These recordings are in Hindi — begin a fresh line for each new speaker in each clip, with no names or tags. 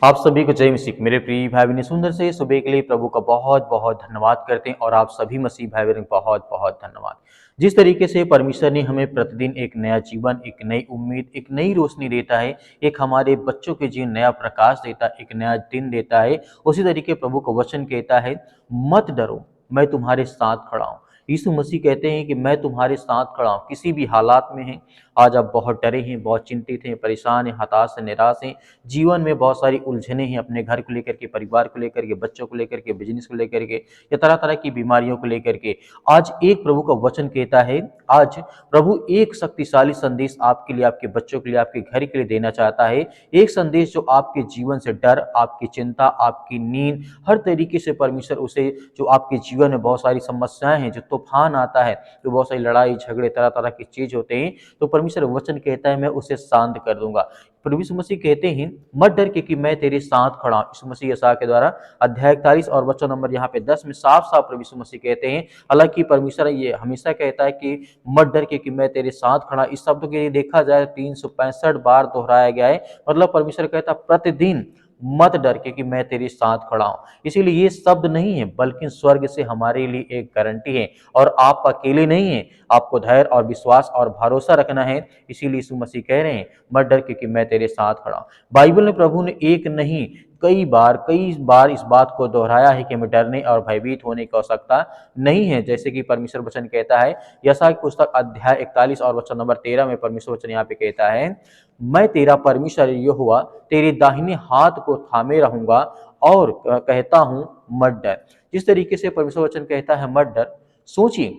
आप सभी को जय मसीह। मेरे प्रिय भाई बहन, सुंदर से सुबह के लिए प्रभु का बहुत बहुत धन्यवाद करते हैं। और आप सभी मसीह भाई बहन बहुत बहुत धन्यवाद। जिस तरीके से परमेश्वर ने हमें प्रतिदिन एक नया जीवन, एक नई उम्मीद, एक नई रोशनी देता है, एक हमारे बच्चों के जीवन नया प्रकाश देता है, एक नया दिन देता है, उसी तरीके प्रभु का वचन कहता है, मत डरो, मैं तुम्हारे साथ खड़ा हूँ। यीशु मसीह कहते हैं कि मैं तुम्हारे साथ खड़ा हूँ। किसी भी हालात में हैं, आज आप बहुत डरे हैं, बहुत चिंतित हैं, परेशान हैं, हताश हैं, निराश हैं, जीवन में बहुत सारी उलझने हैं, अपने घर को लेकर के, परिवार को लेकर के, बच्चों को लेकर के, बिजनेस को लेकर के, या तरह तरह की बीमारियों को लेकर के। आज एक प्रभु का वचन कहता है, आज प्रभु एक शक्तिशाली संदेश आपके लिए, आपके बच्चों के लिए, आपके घर के लिए देना चाहता है। एक संदेश जो आपके जीवन से डर, आपकी चिंता, आपकी नींद, हर तरीके से परमेश्वर उसे, जो आपके जीवन में बहुत सारी समस्याएं हैं, जो तूफान आता है, जो बहुत सारी लड़ाई झगड़े तरह तरह की चीज होते हैं, तो परमेश्वर वचन कहता है मैं उसे शांत कर दूंगा। प्रभु यीशु मसीह कहते हैं, मत डर क्योंकि मैं तेरे साथ खड़ा हूं। यीशु मसीह यशायाह के द्वारा अध्याय 41 और वचन नंबर यहाँ पे 10 में साफ साफ प्रभु यीशु मसीह कहते हैं। हालांकि परमेश्वर ये हमेशा कहता है कि मत डर क्योंकि मैं तेरे साथ खड़ा। इस शब्द के लिए देखा जाए 365 बार दोहराया गया है। मतलब परमेश्वर कहता प्रतिदिन मत डर क्योंकि मैं तेरे साथ खड़ा हूं। इसीलिए ये शब्द नहीं है, बल्कि स्वर्ग से हमारे लिए एक गारंटी है। और आप अकेले नहीं हैं, आपको धैर्य और विश्वास और भरोसा रखना है। इसीलिए यीशु मसीह कह रहे हैं, मत डर क्योंकि मैं तेरे साथ खड़ा हूं। बाइबल में प्रभु ने एक नहीं, कई बार इस बात को दोहराया है कि हमें डरने और भयभीत होने की आवश्यकता नहीं है। जैसे कि परमेश्वर वचन कहता है, यशायाह की पुस्तक अध्याय 41 और वचन नंबर 13 में परमेश्वर वचन यहाँ पे कहता है, मैं तेरा परमेश्वर यहोवा तेरे दाहिने हाथ को थामे रहूंगा और कहता हूं मत डर। जिस तरीके से परमेश्वर वचन कहता है मत डर, सोचिए,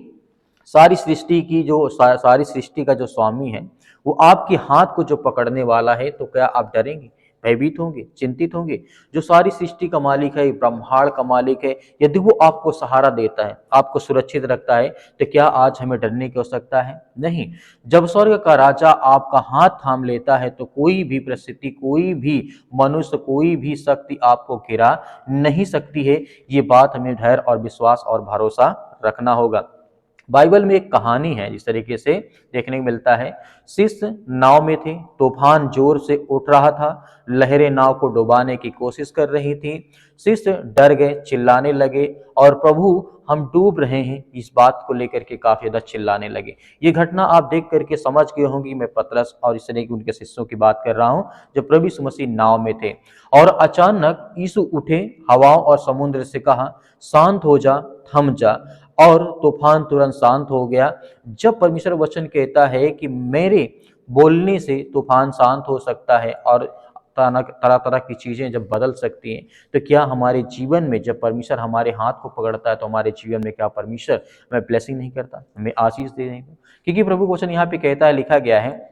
सारी सृष्टि का जो स्वामी है, वो आपके हाथ को जो पकड़ने वाला है, तो क्या आप डरेंगे, भयभीत होंगे, चिंतित होंगे? जो सारी सृष्टि का मालिक है, ब्रह्मांड का मालिक है, यदि वो आपको सहारा देता है, आपको सुरक्षित रखता है, तो क्या आज हमें डरने की आवश्यकता है? नहीं। जब स्वर्ग का राजा आपका हाथ थाम लेता है, तो कोई भी परिस्थिति, कोई भी मनुष्य, कोई भी शक्ति आपको गिरा नहीं सकती है। ये बात हमें धैर्य और विश्वास और भरोसा रखना होगा। बाइबल में एक कहानी है, जिस तरीके से देखने को मिलता है। शिष्य नाव में थे, तूफान जोर से उठ रहा था, लहरें नाव को डुबाने की कोशिश कर रही थी। शिष्य डर गए, चिल्लाने लगे, और प्रभु हम डूब रहे हैं, इस बात को लेकर के काफी ज्यादा चिल्लाने लगे। ये घटना आप देख करके समझ गए होंगे, मैं पतरस और इस तरह की उनके शिष्यों की बात कर रहा हूं, जब प्रभु यीशु मसीह नाव में थे। और अचानक यीशु उठे, हवाओं और समुद्र से कहा, शांत हो जा, थम जा, और तूफान तुरंत शांत हो गया। जब परमेश्वर वचन कहता है कि मेरे बोलने से तूफान शांत हो सकता है और तरह तरह की चीजें जब बदल सकती हैं, तो क्या हमारे जीवन में जब परमेश्वर हमारे हाथ को पकड़ता है, तो हमारे जीवन में क्या परमेश्वर हमें ब्लेसिंग नहीं करता, हमें आशीष दे नहीं? क्योंकि प्रभु वचन यहाँ पे कहता है, लिखा गया है,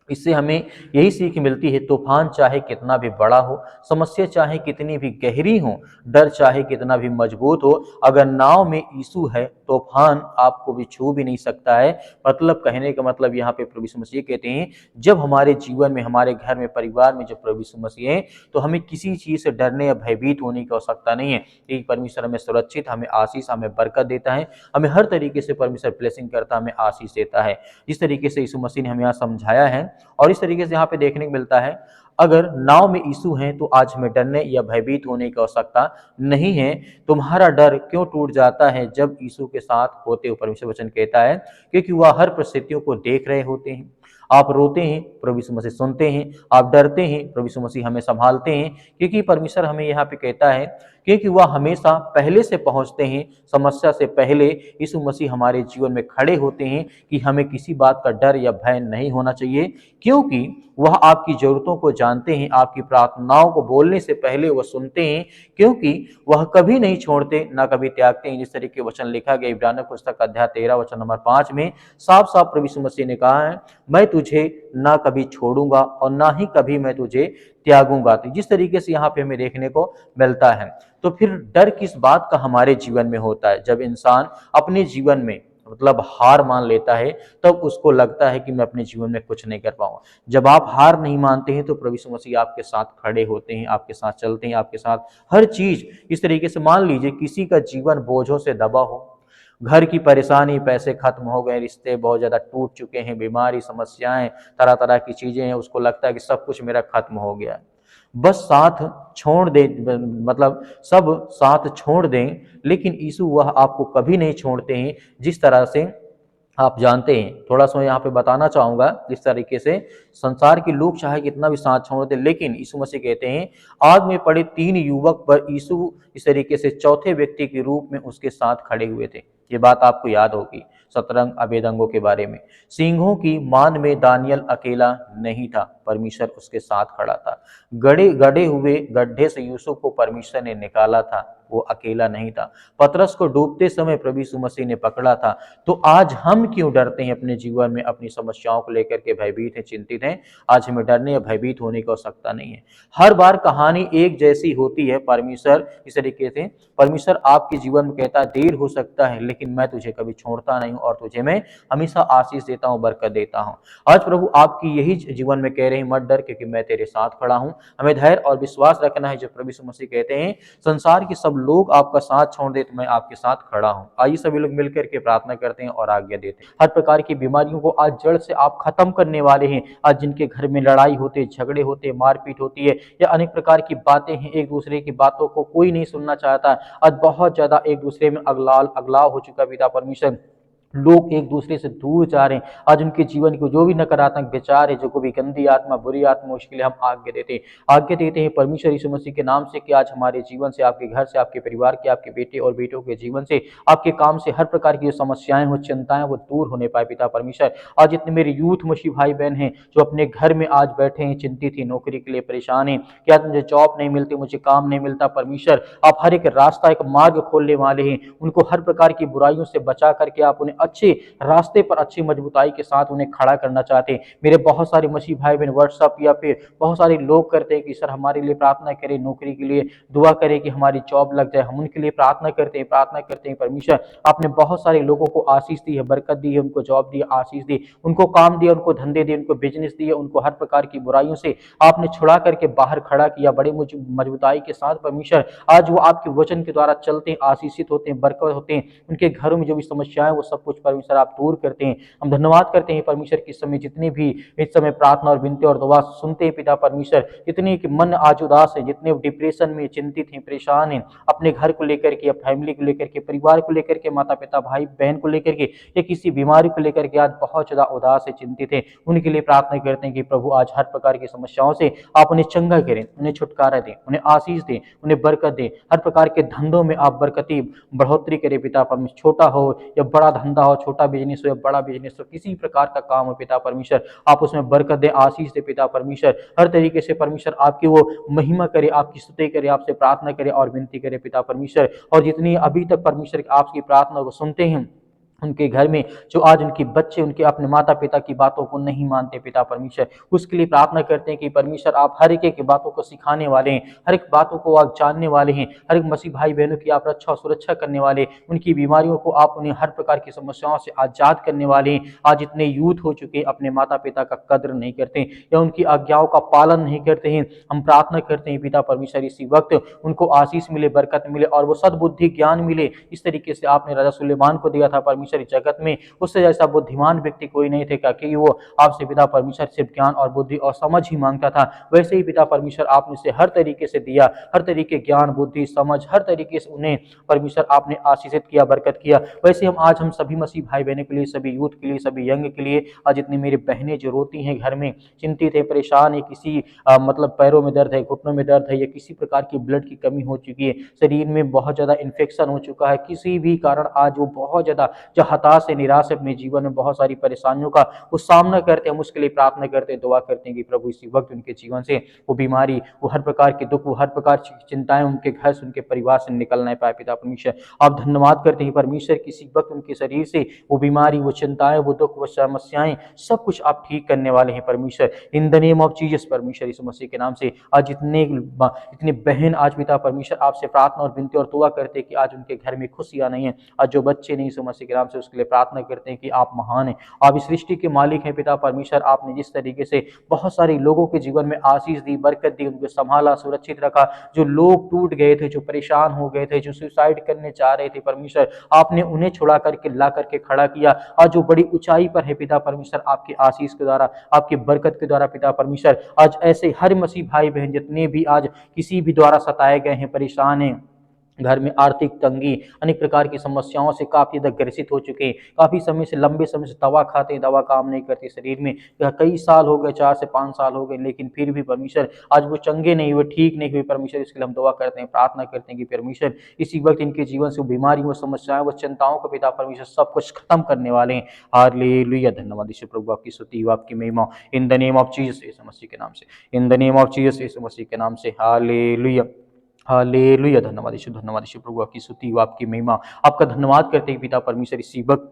इससे हमें यही सीख मिलती है, तूफान चाहे कितना भी बड़ा हो, समस्या चाहे कितनी भी गहरी हो, डर चाहे कितना भी मजबूत हो, अगर नाव में यीशु है, तूफान आपको भी छू भी नहीं सकता है। मतलब कहने का मतलब यहाँ पे प्रभु यीशु मसीह कहते हैं, जब हमारे जीवन में, हमारे घर में, परिवार में जब प्रभु यीशु मसीह है, तो हमें किसी चीज से डरने या भयभीत होने की आवश्यकता नहीं है। क्योंकि परमेश्वर हमें सुरक्षित, हमें आशीष, हमें बरकत देता है, हमें हर तरीके से परमेश्वर ब्लेसिंग करता है, हमें आशीष देता है। जिस तरीके से यीशु मसीह ने हमें यहाँ समझाया है, और इस तरीके से यहाँ पे देखने को मिलता है, अगर नाव में यीशु हैं, तो आज हमें डरने या भयभीत होने की आवश्यकता नहीं है। तुम्हारा डर क्यों टूट जाता है जब यीशु के साथ होते हो? परमेश्वर वचन कहता है, क्योंकि वह हर परिस्थितियों को देख रहे होते हैं। आप रोते हैं, प्रभु यीशु मसीह सुनते हैं। आप डरते हैं, प्रभु यीशु मसीह हमें संभालते हैं। क्योंकि परमेश्वर हमें यहाँ पे कहता है, क्योंकि वह हमेशा पहले से पहुंचते हैं, समस्या से पहले यीशु मसीह हमारे जीवन में खड़े होते हैं, कि हमें किसी बात का डर या भय नहीं होना चाहिए। क्योंकि वह आपकी जरूरतों को जानते हैं, आपकी प्रार्थनाओं को बोलने से पहले वह सुनते हैं, क्योंकि वह कभी नहीं छोड़ते, ना कभी त्यागते हैं। जिस तरीके वचन लिखा गया इब्रानियों पुस्तक अध्याय 13 वचन नंबर 5 में, साफ साफ प्रभु यीशु मसीह ने कहा है, मैं तुझे ना कभी छोड़ूंगा और ना ही कभी मैं तुझे त्यागूंगा। तो जिस तरीके से यहाँ पे हमें देखने को मिलता है, तो फिर डर किस बात का हमारे जीवन में होता है? जब इंसान अपने जीवन में मतलब हार मान लेता है, तब उसको लगता है कि मैं अपने जीवन में कुछ नहीं कर पाऊंगा। जब आप हार नहीं मानते हैं, तो प्रभु यीशु मसीह आपके साथ खड़े होते हैं, आपके साथ चलते हैं, आपके साथ हर चीज। इस तरीके से मान लीजिए किसी का जीवन बोझों से दबा हो, घर की परेशानी, पैसे खत्म हो गए, रिश्ते बहुत ज्यादा टूट चुके हैं, बीमारी, समस्याएं, तरह तरह की चीजें हैं, उसको लगता है कि सब कुछ मेरा खत्म हो गया है। बस साथ छोड़ दे, मतलब सब साथ छोड़ दें, लेकिन यीशु वह आपको कभी नहीं छोड़ते हैं। जिस तरह से आप जानते हैं, थोड़ा सा यहाँ पे बताना चाहूंगा, जिस तरीके से संसार के लोग चाहे कितना भी साथ छोड़ दे, लेकिन यीशु मसीह कहते हैं आग में पड़े 3 युवक पर यीशु इस तरीके से चौथे व्यक्ति के रूप में उसके साथ खड़े हुए थे। ये बात आपको याद होगी सतरंग अभेदंगों के बारे में। सिंहों की मान में दानियल अकेला नहीं था, परमेश्वर उसके साथ खड़ा था। गड़े गड़े हुए गड्ढे से यूसुफ को परमेश्वर ने निकाला था, वो अकेला नहीं था। पतरस को डूबते समय प्रभु यीशु मसीह ने पकड़ा था। तो आज हम क्यों डरते हैं अपने जीवन में, अपनी समस्याओं को लेकर के भयभीत हैं, चिंतित हैं? आज हमें डरने या भयभीत होने की आवश्यकता नहीं है। हर बार कहानी एक जैसी होती है। परमेश्वर इस तरीके से, परमेश्वर आपके जीवन में कहता है देर हो सकता है, लेकिन मैं तुझे कभी छोड़ता नहीं हूं और तुझे मैं हमेशा आशीष देता हूं, बरकत देता हूं। आज प्रभु आपकी यही जीवन में कह रहे हैं, मत डर क्योंकि मैं तेरे साथ खड़ा हूं। हमें धैर्य और विश्वास रखना है। जो प्रभु यीशु मसीह कहते हैं संसार के सब लोग आपका साथ छोड़ दे तो मैं आपके साथ खड़ा हूं। आइए सभी लोग मिलकर के प्रार्थना करते हैं और आज्ञा देते हैं। हर प्रकार की बीमारियों को आज जड़ से आप खत्म करने वाले हैं। आज जिनके घर में लड़ाई होते, झगड़े होते, मारपीट होती है या अनेक प्रकार की बातें हैं, एक दूसरे की बातों को कोई नहीं सुनना चाहता, आज बहुत ज्यादा एक दूसरे में अगलाव हो चुका पिता परमेश्वर, लोग एक दूसरे से दूर जा रहे हैं। आज उनके जीवन को जो भी नकारात्मक विचार है, जो कोई भी गंदी आत्मा, बुरी आत्मा, उसके लिए हम आज्ञा देते हैं परमेश्वर यीशु मसीह के नाम से कि आज हमारे जीवन से, आपके घर से, आपके परिवार के, आपके बेटे और बेटों के जीवन से, आपके काम से हर प्रकार की जो समस्याएं हो, चिंताएं, वो दूर होने पाए पिता परमेश्वर। आज जितने मेरे यूथ मसीह भाई बहन हैं जो अपने घर में आज बैठे हैं, चिंतित हैं, नौकरी के लिए परेशान हैं कि आज मुझे जॉब नहीं मिलती, मुझे काम नहीं मिलता, परमेश्वर आप हर एक रास्ता, एक मार्ग खोलने वाले हैं। उनको हर प्रकार की बुराइयों से बचा करके आप उन्हें अच्छे रास्ते पर, अच्छी मजबूताई के साथ उन्हें खड़ा करना चाहते हैं। मेरे बहुत सारे मसीह भाई बहन व्हाट्सएप या फिर बहुत सारे लोग करते हैं कि सर हमारे लिए प्रार्थना करें, नौकरी के लिए दुआ करें कि हमारी जॉब लग जाए। हम उनके लिए प्रार्थना करते हैं परमेश्वर आपने बहुत सारे लोगों को आशीष दी है, बरकत दी है, उनको जॉब दी, आशीष दी, उनको काम दिया, उनको धंधे दिए, उनको बिजनेस दिए, उनको हर प्रकार की बुराइयों से आपने छुड़ा करके बाहर खड़ा किया बड़े मजबूताई के साथ परमेश्वर। आज वो आपके वचन के द्वारा चलते हैं, आशीषित होते हैं, बरकत होते हैं। उनके घरों में जो भी समस्याएं वो सब कुछ परमेश्वर आप दूर करते हैं। हम धन्यवाद करते हैं परमेश्वर कि इस समय जितने भी इस समय प्रार्थना और विनती और दुआ सुनते हैं पिता परमेश्वर, जितने कि मन आज उदास है, जितने डिप्रेशन में चिंतित हैं, परेशान हैं, अपने घर को लेकर के या फैमिली को लेकर के, परिवार को लेकर के, माता पिता भाई बहन को लेकर के या किसी बीमारी को लेकर के आज बहुत ज्यादा उदास है, चिंतित है, उनके लिए प्रार्थना करते हैं कि प्रभु आज हर प्रकार की समस्याओं से आप उन्हें चंगा करें, उन्हें छुटकारा दें, उन्हें आशीष दें, उन्हें बरकत दें। हर प्रकार के धंधों में आप बरकती बढ़ोतरी करें पिता परमेश्वर। छोटा हो या बड़ा धंधा हो, छोटा बिजनेस हो या बड़ा बिजनेस हो, किसी प्रकार का काम हो पिता परमेश्वर आप उसमें बरकत दे, आशीष दे पिता परमेश्वर। हर तरीके से परमेश्वर आपकी वो महिमा करे, आपकी स्तुति करे, आपसे प्रार्थना करे और विनती करे पिता परमेश्वर। और जितनी अभी तक परमेश्वर आपकी प्रार्थना को सुनते हैं, उनके घर में जो आज उनके बच्चे उनके अपने माता पिता की बातों को नहीं मानते पिता परमेश्वर, उसके लिए प्रार्थना करते हैं कि परमेश्वर आप हर एक बातों को सिखाने वाले हैं, हर एक बातों को आप जानने वाले हैं, हर एक मसीह भाई बहनों की आप रक्षा और सुरक्षा करने वाले, उनकी बीमारियों को आप उन्हें हर प्रकार की समस्याओं से आजाद करने वाले हैं। आज इतने यूथ हो चुके अपने माता पिता का कद्र नहीं करते या उनकी आज्ञाओं का पालन नहीं करते हैं। हम प्रार्थना करते हैं पिता परमेश्वर इसी वक्त उनको आशीष मिले, बरकत मिले और वो सद्बुद्धि ज्ञान मिले। इस तरीके से आपने राजा सुलेमान को दिया था परमेश्वर जगत में, उससे जैसा बुद्धिमान व्यक्ति कोई नहीं थे, क्योंकि वो आपसे पिता परमेश्वर सिर्फ ज्ञान और बुद्धि और समझ ही मांगता था। वैसे ही पिता परमेश्वर आपने से हर तरीके से दिया, हर तरीके ज्ञान बुद्धि समझ हर तरीके से उन्हें परमेश्वर आपने आशीषित किया, बरकत किया। वैसे हम सभी मसीह भाई बहनों के लिए, सभी यूथ के लिए, सभी यंग के लिए, आज जितनी मेरी बहनें जो रोती हैं घर में, चिंतित है, परेशान है, किसी मतलब पैरों में दर्द है, घुटनों में दर्द है या किसी प्रकार की ब्लड की कमी हो चुकी है, शरीर में बहुत ज्यादा इन्फेक्शन हो चुका है, किसी भी कारण आज वो बहुत ज्यादा जो हताश है, निराश है, अपने जीवन में बहुत सारी परेशानियों का वो सामना करते हैं, हम उसके लिए प्रार्थना करते हैं, दुआ करते हैं कि प्रभु इसी वक्त उनके जीवन से वो बीमारी, वो हर प्रकार के दुख, वो हर प्रकार की चिंताएं उनके घर से, उनके परिवार से निकल नहीं पाए पिता परमेश्वर। आप धन्यवाद करते हैं परमेश्वर किसी वक्त उनके शरीर से वो बीमारी, वो चिंताएं, वो दुख, वो समस्याएं सब कुछ आप ठीक करने वाले हैं परमेश्वर। इन द नेम ऑफ जीसस परमेश्वर यीशु मसीह के नाम से आज इतने बहन आज पिता परमेश्वर आपसे प्रार्थना और विनती और दुआ करते हैं कि आज उनके घर में खुशियां नहीं है, आज जो बच्चे नहीं यीशु मसीह के नाम नाम से उसके लिए प्रार्थना करते हैं कि आप महान हैं, आप इस सृष्टि के मालिक हैं पिता परमेश्वर। आपने जिस तरीके से बहुत सारे लोगों के जीवन में आशीष दी, बरकत दी, उनको संभाला, सुरक्षित रखा, जो लोग टूट गए थे, जो परेशान हो गए थे, जो सुसाइड करने चाह रहे थे परमेश्वर, आपने उन्हें छुड़ा करके ला करके खड़ा किया। आज जो बड़ी ऊंचाई पर है पिता परमेश्वर, आपके आशीष के द्वारा, आपकी बरकत के द्वारा पिता परमेश्वर, आज ऐसे हर मसीह भाई बहन जितने भी आज किसी भी द्वारा सताए गए हैं, परेशान हैं, घर में आर्थिक तंगी, अनेक प्रकार की समस्याओं से काफी ज्यादा ग्रसित हो चुके हैं, काफी समय से, लंबे समय से दवा खाते हैं, दवा काम नहीं करती शरीर में, या कई साल हो गए, 4 से 5 साल हो गए, लेकिन फिर भी परमेश्वर आज वो चंगे नहीं हुए, ठीक नहीं हुए परमेश्वर। इसके लिए हम दुआ करते हैं, प्रार्थना करते हैं कि परमेश्वर इसी वक्त इनके जीवन से बीमारी, वो समस्याएं, वो चिंताओं को पिता परमेश्वर सब कुछ खत्म करने वाले हैं। हालेलुया, धन्यवाद यीशु प्रभु, आपकी स्तुति, आपकी महिमा, in the name of Jesus यीशु मसीह के नाम से, in the name of Jesus यीशु मसीह के नाम से। हालेलुया, हालेलुया, धन्यवाद यीशु प्रभु, आपकी स्तुति व आपकी महिमा। आपका धन्यवाद करते हैं पिता परमेश्वर, इसी वक्त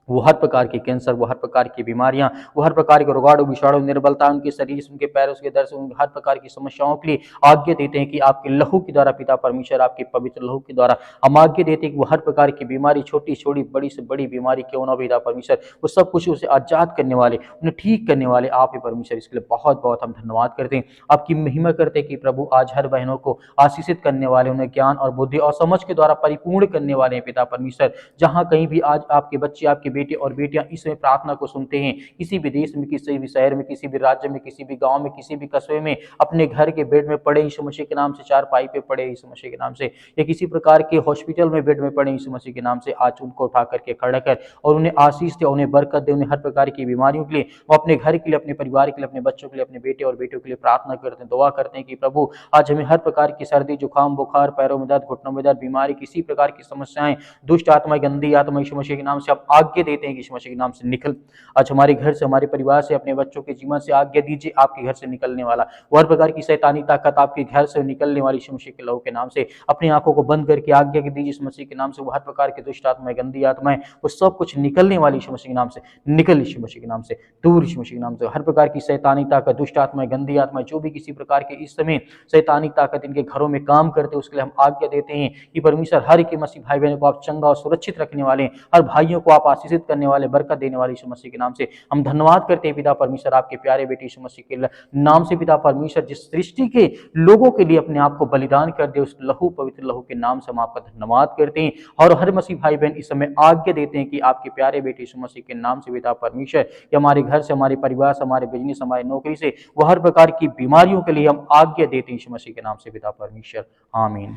वो हर प्रकार के कैंसर, वो हर प्रकार की बीमारियां, वो हर प्रकार के रोगाणु विषाणु, निर्बलता उनके शरीर, उनके पैर, उसके दर्द, उनके हर प्रकार की समस्याओं के लिए आज्ञा देते हैं कि आपके लहू के द्वारा पिता परमेश्वर, आपके पवित्र लहू के द्वारा हम आज्ञा देते हैं कि वो हर प्रकार की बीमारी, छोटी छोटी, बड़ी से बड़ी बीमारी क्यों ना पिता परमेश्वर, वो सब कुछ उसे आजाद करने वाले, उन्हें ठीक करने वाले आप ही परमेश्वर। इसके लिए बहुत बहुत हम धन्यवाद करते हैं, आपकी महिमा करते हैं कि प्रभु आज हर बहनों को आशीषित करने वाले, उन्हें ज्ञान और बुद्धि और समझ के द्वारा परिपूर्ण करने वाले हैं पिता परमेश्वर। जहां कहीं भी आज आपके बच्चे, आपके बेटे और बेटियां इसमें प्रार्थना को सुनते हैं, किसी भी देश में, किसी भी शहर में, किसी भी राज्य में, किसी भी गांव में, किसी भी कस्बे में, अपने घर के बेड में पड़े यीशु मसीह के नाम से, चारपाई पे पड़े यीशु मसीह के नाम से, या किसी प्रकार के हॉस्पिटल में बेड में पड़े यीशु मसीह के नाम से, आज उनको उठा करके खड़ा कर और उन्हें आशीष दे, उन्हें बरकत दे, उन्हें हर प्रकार की बीमारियों के लिए, वो अपने घर के लिए, अपने परिवार के लिए, अपने बच्चों के लिए, अपने बेटे और बेटियों के लिए प्रार्थना करते हैं, दुआ करते हैं कि प्रभु आज हमें हर प्रकार की सर्दी, जुकाम, बुखार, पैरों में दर्द, घुटनों में दर्द, बीमारी, किसी प्रकार की समस्याएं, दुष्ट आत्मा, गंदी आत्मा यीशु मसीह के नाम से आप आज्ञा देते हैं कि यीशु मसीह के नाम से निकल। आज हमारे घर से, हमारे परिवार से, अपने बच्चों के जीवन से आज्ञा दीजिए, आपके घर से निकलने वाला वो हर प्रकार की शैतानी ताकत आपके घर से निकलने वाली यीशु मसीह के लहू के नाम से, अपनी आंखों को बंद करके आज्ञा दीजिए यीशु मसीह के नाम से, वो हर प्रकार के दुष्ट आत्माएं, गंदी आत्माएं, वो सब कुछ निकलने वाली यीशु मसीह के नाम से, निकल यीशु मसीह के नाम से, दूर यीशु मसीह के नाम से, हर प्रकार की शैतानी ताकत, दुष्ट आत्माएं, गंदी आत्माएं, जो भी किसी प्रकार के इस समय शैतानी ताकत इनके घरों में काम करते, उसके लिए हम आज्ञा देते हैं कि परमेश्वर हर एक मसीह भाई बहनों को आप चंगा और सुरक्षित रखने वाले, हर भाइयों को आप आशीषित करने वाले, बरकत देने वाले यीशु मसीह के नाम से हम धन्यवाद करते हैं पिता परमेश्वर, आपके प्यारे बेटे यीशु मसीह के नाम से पिता परमेश्वर, जिस सृष्टि के लोगों के लिए अपने आप को बलिदान कर दे, उस लहू, पवित्र लहू के नाम से हम आपका धन्यवाद करते हैं। और हर मसीह भाई बहन इस समय आज्ञा देते हैं कि आपके प्यारे बेटे यीशु मसीह के नाम से पिता परमेश्वर, कि हमारे घर से, हमारे परिवार से, हमारे बिजनेस, हमारी नौकरी से, वो हर प्रकार की बीमारियों के लिए हम आज्ञा देते हैं यीशु मसीह के नाम से पिता परमेश्वर, आमीन।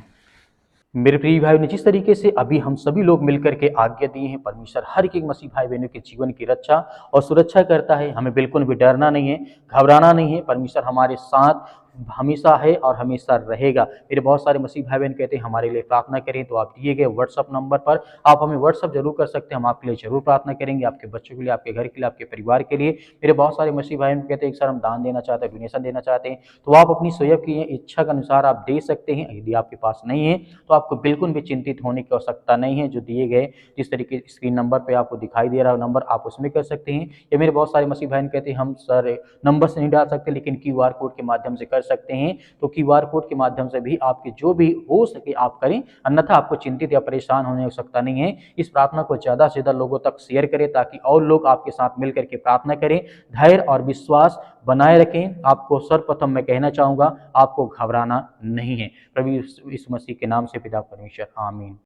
मेरे प्रिय भाई ने जिस तरीके से अभी हम सभी लोग मिलकर के आज्ञा दिए हैं, परमेश्वर हर एक मसीह भाई बहनों के जीवन की रक्षा और सुरक्षा करता है। हमें बिल्कुल भी डरना नहीं है, घबराना नहीं है। परमेश्वर हमारे साथ हमेशा है और हमेशा रहेगा। मेरे बहुत सारे मसीह भाई बहन कहते हैं हमारे लिए प्रार्थना करें, तो आप दिए गए व्हाट्सअप नंबर पर आप हमें व्हाट्सअप जरूर कर सकते हैं, हम आपके लिए जरूर प्रार्थना करेंगे, आपके बच्चों के लिए, आपके घर के लिए, आपके परिवार के लिए। मेरे बहुत सारे मसीह भाई कहते हैं सर हम दान देना चाहते हैं, डोनेशन देना चाहते हैं, तो आप अपनी स्वयं की इच्छा के अनुसार आप दे सकते हैं। यदि आपके पास नहीं है तो आपको बिल्कुल भी चिंतित होने की आवश्यकता नहीं है। जो दिए गए जिस तरीके स्क्रीन नंबर पे आपको दिखाई दे रहा है नंबर, आप उसमें कर सकते हैं। या मेरे बहुत सारे मसीह बहन कहते हैं हम सर नंबर से नहीं डाल सकते, लेकिन क्यूआर कोड के माध्यम से कर सकते हैं, तो क्यूआर कोड के माध्यम से भी आपके जो भी हो सके आप करें, अन्यथा आपको चिंतित या परेशान होने की आवश्यकता नहीं है। इस प्रार्थना को ज्यादा से ज्यादा लोगों तक शेयर करें ताकि और लोग आपके साथ मिलकर के प्रार्थना करें। धैर्य और विश्वास बनाए रखें। आपको सर्वप्रथम मैं कहना चाहूंगा, आपको घबराना नहीं है। प्रभु यीशु मसीह के नाम से पिता परमेश्वर, आमीन।